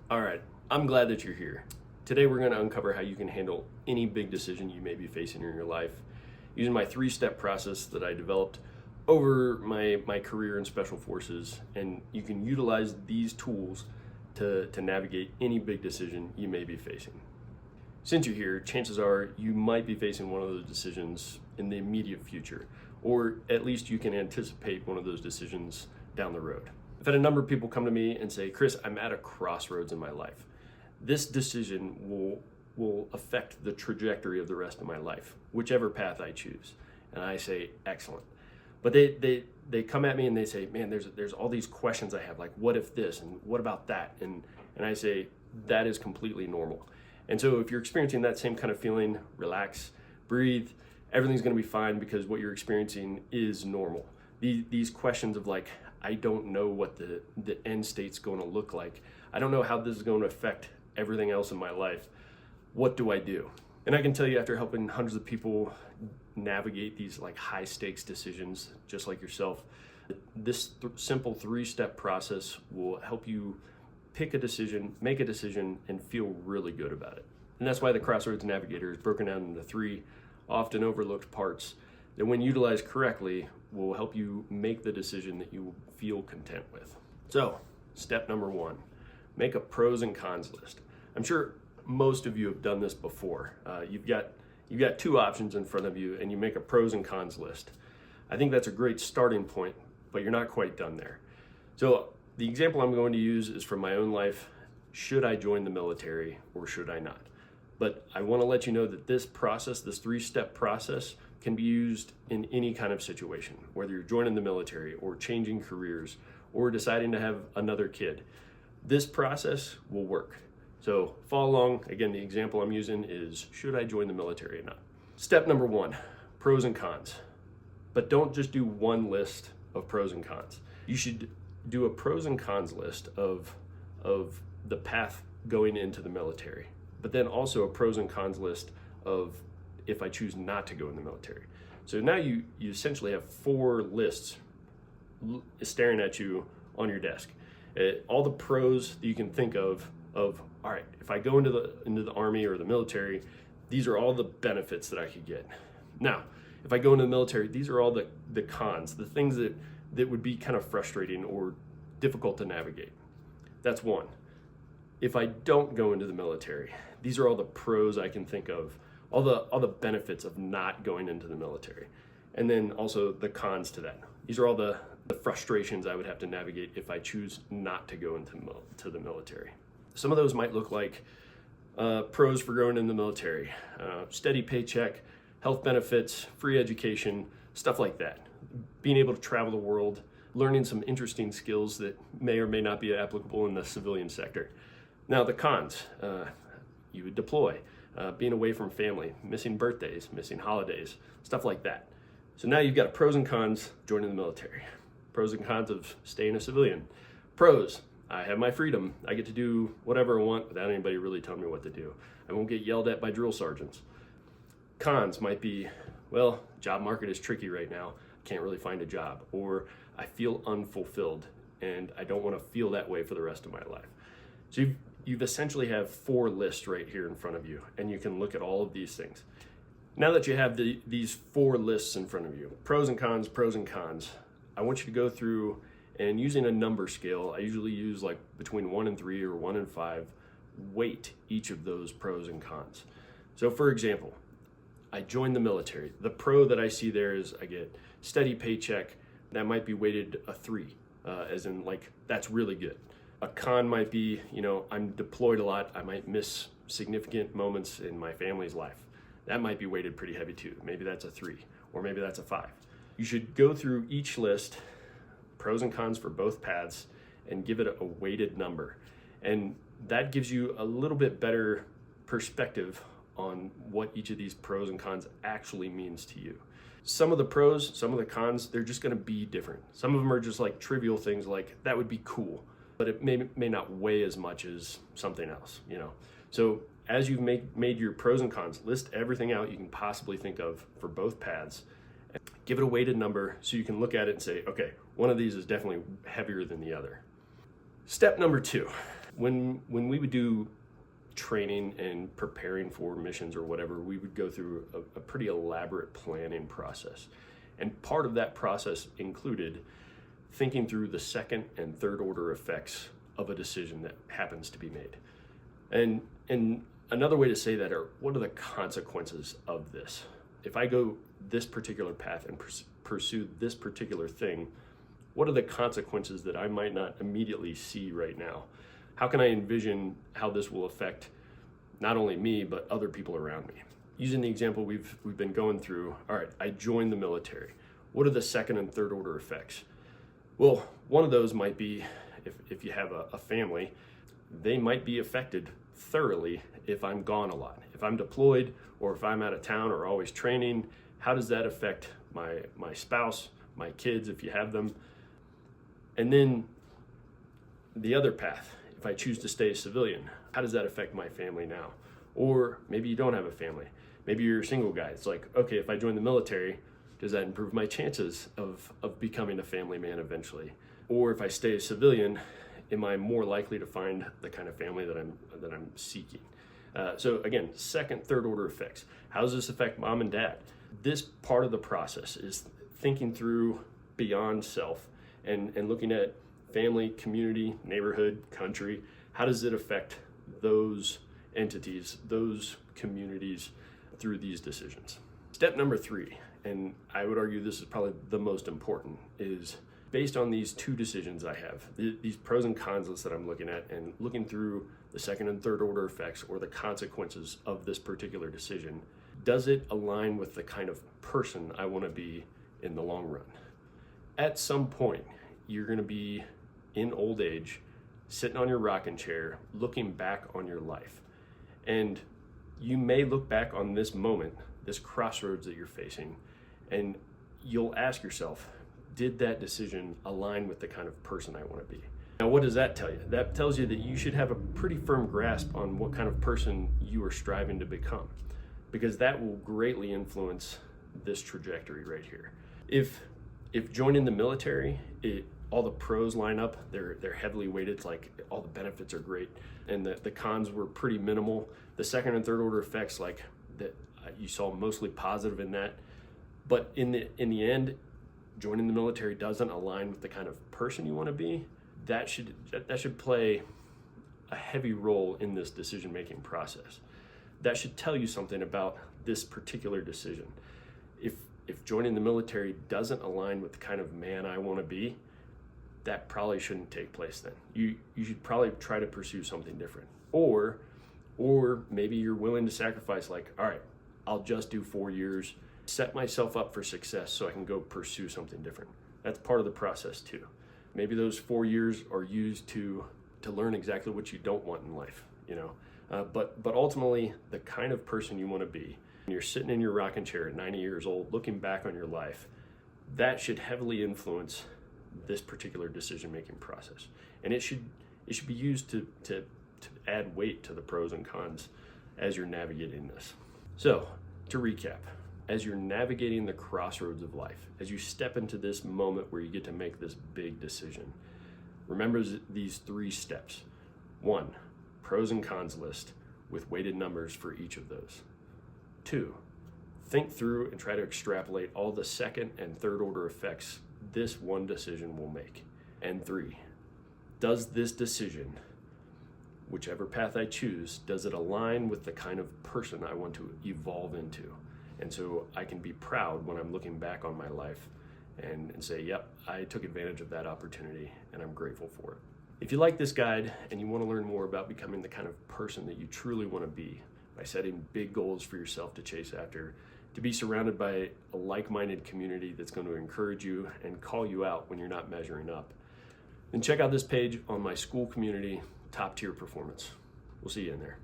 All right, I'm glad that you're here. Today we're going to uncover how you can handle any big decision you may be facing in your life using my three-step process that I developed over my career in Special Forces, and you can utilize these tools to navigate any big decision you may be facing. Since you're here, chances are you might be facing one of those decisions in the immediate future, or at least you can anticipate one of those decisions down the road. I've had a number of people come to me and say, Chris, I'm at a crossroads in my life. This decision will affect the trajectory of the rest of my life, whichever path I choose. And I say, excellent. But they come at me and they say, man, there's all these questions I have, like what if this and what about that? And I say, that is completely normal. And so if you're experiencing that same kind of feeling, relax, breathe, everything's gonna be fine because what you're experiencing is normal. These questions of like, I don't know what the end state's going to look like. I don't know how this is going to affect everything else in my life. What do I do? And I can tell you, after helping hundreds of people navigate these like high stakes decisions, just like yourself, this simple three-step process will help you pick a decision, make a decision, and feel really good about it. And that's why the Crossroads Navigator is broken down into three often overlooked parts that, when utilized correctly, will help you make the decision that you feel content with. So, step number one, make a pros and cons list. I'm sure most of you have done this before. You've got two options in front of you and you make a pros and cons list. I think that's a great starting point, but you're not quite done there. So the example I'm going to use is from my own life. Should I join the military or should I not? But I want to let you know that this process, this three-step process, can be used in any kind of situation, whether you're joining the military or changing careers or deciding to have another kid. This process will work. So follow along. Again, the example I'm using is, should I join the military or not? Step number one, pros and cons. But don't just do one list of pros and cons. You should do a pros and cons list of the path going into the military, but then also a pros and cons list of if I choose not to go in the military. So now you essentially have four lists staring at you on your desk. All the pros that you can think of, all right, if I go into the Army or the military, these are all the benefits that I could get. Now, if I go into the military, these are all the cons, the things that would be kind of frustrating or difficult to navigate. That's one. If I don't go into the military, these are all the pros I can think of, all the benefits of not going into the military. And then also the cons to that. These are all the frustrations I would have to navigate if I choose not to go into the military. Some of those might look like pros for going in the military, steady paycheck, health benefits, free education, stuff like that. Being able to travel the world, learning some interesting skills that may or may not be applicable in the civilian sector. Now the cons, you would deploy, being away from family, missing birthdays, missing holidays, stuff like that. So now you've got pros and cons joining the military. Pros and cons of staying a civilian. Pros, I have my freedom. I get to do whatever I want without anybody really telling me what to do. I won't get yelled at by drill sergeants. Cons might be, well, job market is tricky right now. Can't really find a job, or I feel unfulfilled and I don't want to feel that way for the rest of my life. So you've essentially have four lists right here in front of you, and you can look at all of these things. Now that you have these four lists in front of you, pros and cons, I want you to go through and, using a number scale, I usually use like between 1 and 3 or 1 and 5, weight each of those pros and cons. So for example, I joined the military. The pro that I see there is I get steady paycheck. That might be weighted a 3, as in like, that's really good. A con might be, I'm deployed a lot. I might miss significant moments in my family's life. That might be weighted pretty heavy too. Maybe that's a 3, or maybe that's a 5. You should go through each list, pros and cons for both paths, and give it a weighted number. And that gives you a little bit better perspective on what each of these pros and cons actually means to you. Some of the pros, some of the cons, they're just gonna be different. Some of them are just like trivial things like, that would be cool, but it may not weigh as much as something else, So as you've made your pros and cons, list everything out you can possibly think of for both paths. Give it a weighted number so you can look at it and say, okay, one of these is definitely heavier than the other. Step number 2, When we would do training and preparing for missions or whatever, we would go through a pretty elaborate planning process. And part of that process included thinking through the second and third order effects of a decision that happens to be made. And another way to say that are, what are the consequences of this? If I go this particular path and pursue this particular thing, what are the consequences that I might not immediately see right now? How can I envision how this will affect not only me, but other people around me? Using the example we've been going through, all right, I joined the military. What are the second and third order effects? Well, one of those might be, if you have a family, they might be affected thoroughly if I'm gone a lot. If I'm deployed or if I'm out of town or always training, how does that affect my spouse, my kids, if you have them? And then the other path, if I choose to stay a civilian, how does that affect my family now? Or maybe you don't have a family. Maybe you're a single guy. It's like, okay, if I join the military, does that improve my chances of becoming a family man eventually? Or if I stay a civilian, am I more likely to find the kind of family that I'm seeking? So again, second, third order effects. How does this affect mom and dad? This part of the process is thinking through beyond self and looking at family, community, neighborhood, country. How does it affect those entities, those communities through these decisions? Step number 3, and I would argue this is probably the most important, is based on these 2 decisions I have, these pros and cons lists that I'm looking at and looking through the second and third order effects or the consequences of this particular decision, does it align with the kind of person I want to be in the long run? At some point, you're going to be in old age, sitting on your rocking chair, looking back on your life. And you may look back on this moment, this crossroads that you're facing, and you'll ask yourself, did that decision align with the kind of person I want to be? Now, what does that tell you? That tells you that you should have a pretty firm grasp on what kind of person you are striving to become, because that will greatly influence this trajectory right here. If joining the military, all the pros line up, they're heavily weighted, it's like all the benefits are great, and the cons were pretty minimal. The second and third order effects, like that, you saw mostly positive in that. But in the end, joining the military doesn't align with the kind of person you want to be. That should play a heavy role in this decision-making process. That should tell you something about this particular decision. If joining the military doesn't align with the kind of man I want to be, that probably shouldn't take place then. You should probably try to pursue something different. Or maybe you're willing to sacrifice, like, all right, I'll just do 4 years, set myself up for success so I can go pursue something different. That's part of the process too. Maybe those 4 years are used to learn exactly what you don't want in life, you know. But ultimately, the kind of person you want to be, when you're sitting in your rocking chair at 90 years old, looking back on your life, that should heavily influence this particular decision-making process. And it should be used to add weight to the pros and cons as you're navigating this. So, to recap, as you're navigating the crossroads of life, as you step into this moment where you get to make this big decision, remember these 3 steps. 1, pros and cons list with weighted numbers for each of those. 2, think through and try to extrapolate all the second and third order effects this one decision will make. And 3, does this decision, whichever path I choose, does it align with the kind of person I want to evolve into? And so I can be proud when I'm looking back on my life and say, yep, I took advantage of that opportunity and I'm grateful for it. If you like this guide and you want to learn more about becoming the kind of person that you truly want to be by setting big goals for yourself to chase after, to be surrounded by a like-minded community that's going to encourage you and call you out when you're not measuring up, then check out this page on my school community, Top Tier Performance. We'll see you in there.